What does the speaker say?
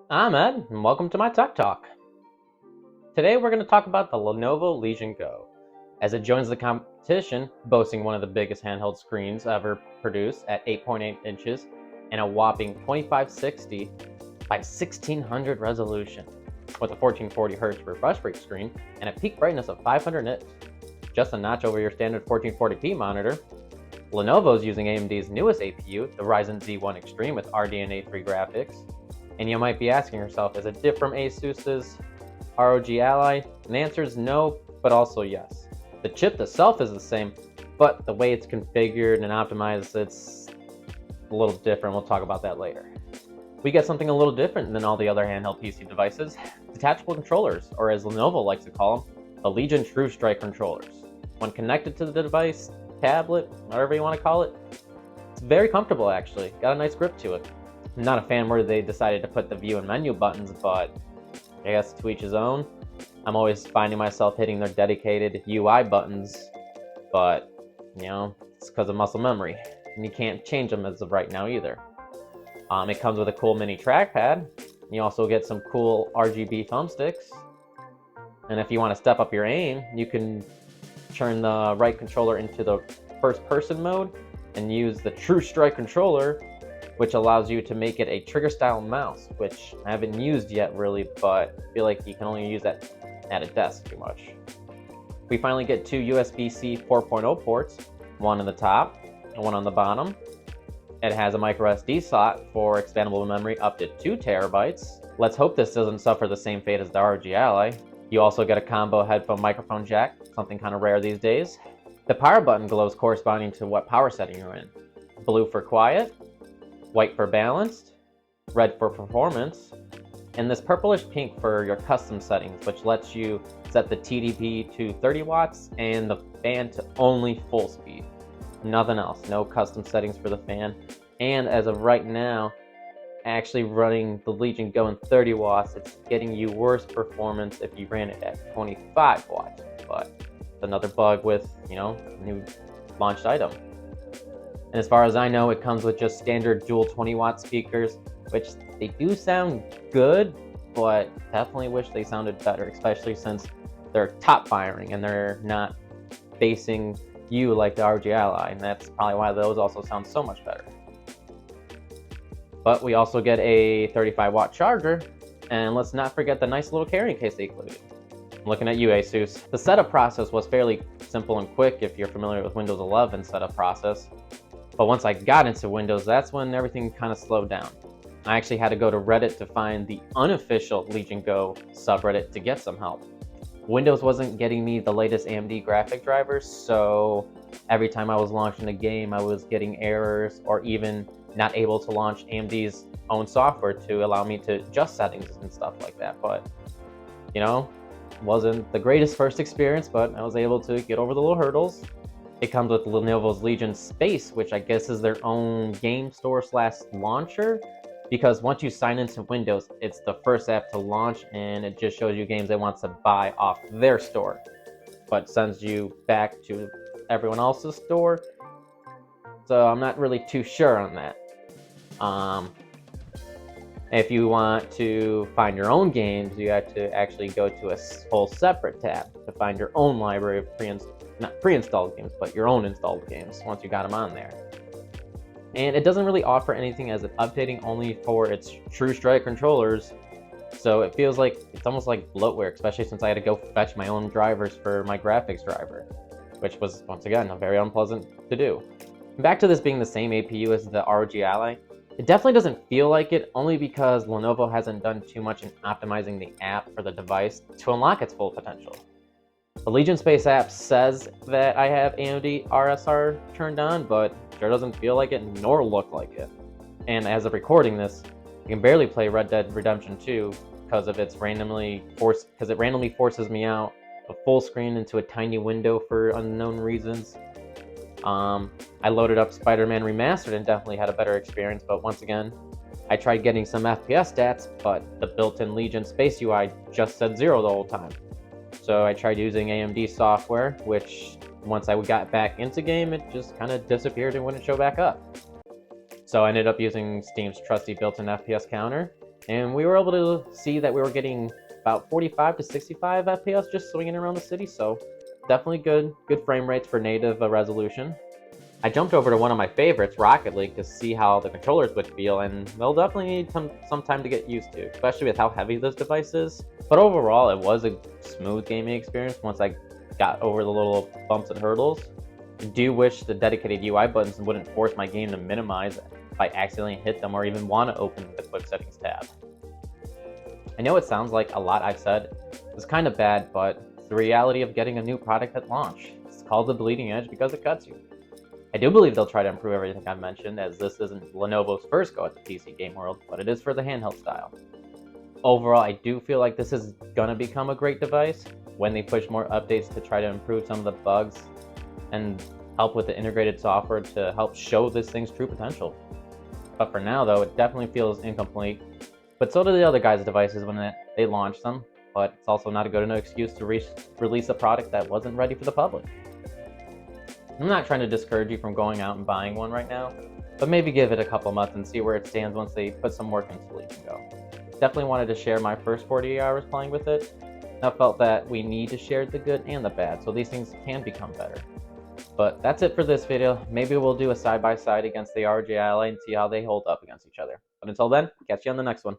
I'm Ed, and welcome to my Tech Talk. Today we're going to talk about the Lenovo Legion Go, as it joins the competition, boasting one of the biggest handheld screens ever produced at 8.8 inches and a whopping 2560 by 1600 resolution, with a 1440Hz refresh rate screen and a peak brightness of 500 nits, just a notch over your standard 1440p monitor. Lenovo's using AMD's newest APU, the Ryzen Z1 Extreme with RDNA 3 graphics. And you might be asking yourself, is it different from ASUS's ROG Ally? And the answer is no, but also yes. The chip itself is the same, but the way it's configured and optimized, it's a little different. We'll talk about that later. We get something a little different than all the other handheld PC devices, detachable controllers, or as Lenovo likes to call them, the Legion True Strike controllers. When connected to the device, tablet, whatever you want to call it, it's very comfortable actually. Got a nice grip to it. I'm not a fan where they decided to put the view and menu buttons, but I guess to each his own. I'm always finding myself hitting their dedicated UI buttons, but it's because of muscle memory, and you can't change them as of right now either. It comes with a cool mini trackpad. You also get some cool RGB thumbsticks, and if you want to step up your aim, you can turn the right controller into the first-person mode and use the True Strike controller, which allows you to make it a trigger-style mouse, which I haven't used yet really, but I feel like you can only use that at a desk too much. We finally get two USB-C 4.0 ports, one on the top and one on the bottom. It has a micro SD slot for expandable memory up to 2 terabytes. Let's hope this doesn't suffer the same fate as the ROG Ally. You also get a combo headphone microphone jack, something kind of rare these days. The power button glows corresponding to what power setting you're in. Blue for quiet, white for balanced, red for performance, and this purplish pink for your custom settings, which lets you set the TDP to 30 watts and the fan to only full speed. Nothing else, no custom settings for the fan. And as of right now, actually running the Legion Go in 30 watts, it's getting you worse performance if you ran it at 25 watts. But it's another bug with, new launched item. And as far as I know, it comes with just standard dual 20-watt speakers, which they do sound good, but definitely wish they sounded better, especially since they're top firing and they're not facing you like the ROG Ally, and that's probably why those also sound so much better. But we also get a 35-watt charger, and let's not forget the nice little carrying case they included. I'm looking at you, ASUS. The setup process was fairly simple and quick if you're familiar with Windows 11 setup process. But once I got into Windows, that's when everything kind of slowed down. I actually had to go to Reddit to find the unofficial Legion Go subreddit to get some help. Windows wasn't getting me the latest AMD graphic drivers, so every time I was launching a game, I was getting errors or even not able to launch AMD's own software to allow me to adjust settings and stuff like that. But, wasn't the greatest first experience, but I was able to get over the little hurdles. It comes with Lenovo's Legion Space, which I guess is their own game store / launcher, because once you sign into Windows, it's the first app to launch, and it just shows you games they want to buy off their store, but sends you back to everyone else's store. So I'm not really too sure on that. If you want to find your own games, you have to actually go to a whole separate tab to find your own library of not pre-installed games, but your own installed games once you got them on there. And it doesn't really offer anything as an updating only for its True Strike controllers, so it feels like it's almost like bloatware, especially since I had to go fetch my own drivers for my graphics driver, which was, once again, very unpleasant to do. Back to this being the same APU as the ROG Ally, it definitely doesn't feel like it, only because Lenovo hasn't done too much in optimizing the app for the device to unlock its full potential. The Legion Space app says that I have AMD RSR turned on, but it sure doesn't feel like it nor look like it. And as of recording this, you can barely play Red Dead Redemption 2 because it randomly forces me out of full screen into a tiny window for unknown reasons. I loaded up Spider-Man Remastered and definitely had a better experience, but once again, I tried getting some FPS stats, but the built-in Legion Space UI just said 0 the whole time. So I tried using AMD software, which once I got back into game, it just kind of disappeared and wouldn't show back up. So I ended up using Steam's trusty built-in FPS counter, and we were able to see that we were getting about 45 to 65 FPS just swinging around the city, so definitely good frame rates for native resolution. I jumped over to one of my favorites, Rocket League, to see how the controllers would feel, and they'll definitely need some time to get used to, especially with how heavy this device is. But overall, it was a smooth gaming experience once I got over the little bumps and hurdles. I do wish the dedicated UI buttons wouldn't force my game to minimize if I accidentally hit them or even want to open the quick settings tab. I know it sounds like a lot I've said is kind of bad, but it's the reality of getting a new product at launch. It's called the bleeding edge because it cuts you. I do believe they'll try to improve everything I've mentioned, as this isn't Lenovo's first go at the PC game world, but it is for the handheld style. Overall, I do feel like this is gonna become a great device when they push more updates to try to improve some of the bugs and help with the integrated software to help show this thing's true potential. But for now, though, it definitely feels incomplete. But so do the other guys' devices when they launched them, but it's also not a good enough excuse to release a product that wasn't ready for the public. I'm not trying to discourage you from going out and buying one right now, but maybe give it a couple months and see where it stands once they put some work into Legion Go. Definitely wanted to share my first 48 hours playing with it. I felt that we need to share the good and the bad, so these things can become better. But that's it for this video. Maybe we'll do a side-by-side against the ROG Ally and see how they hold up against each other. But until then, catch you on the next one.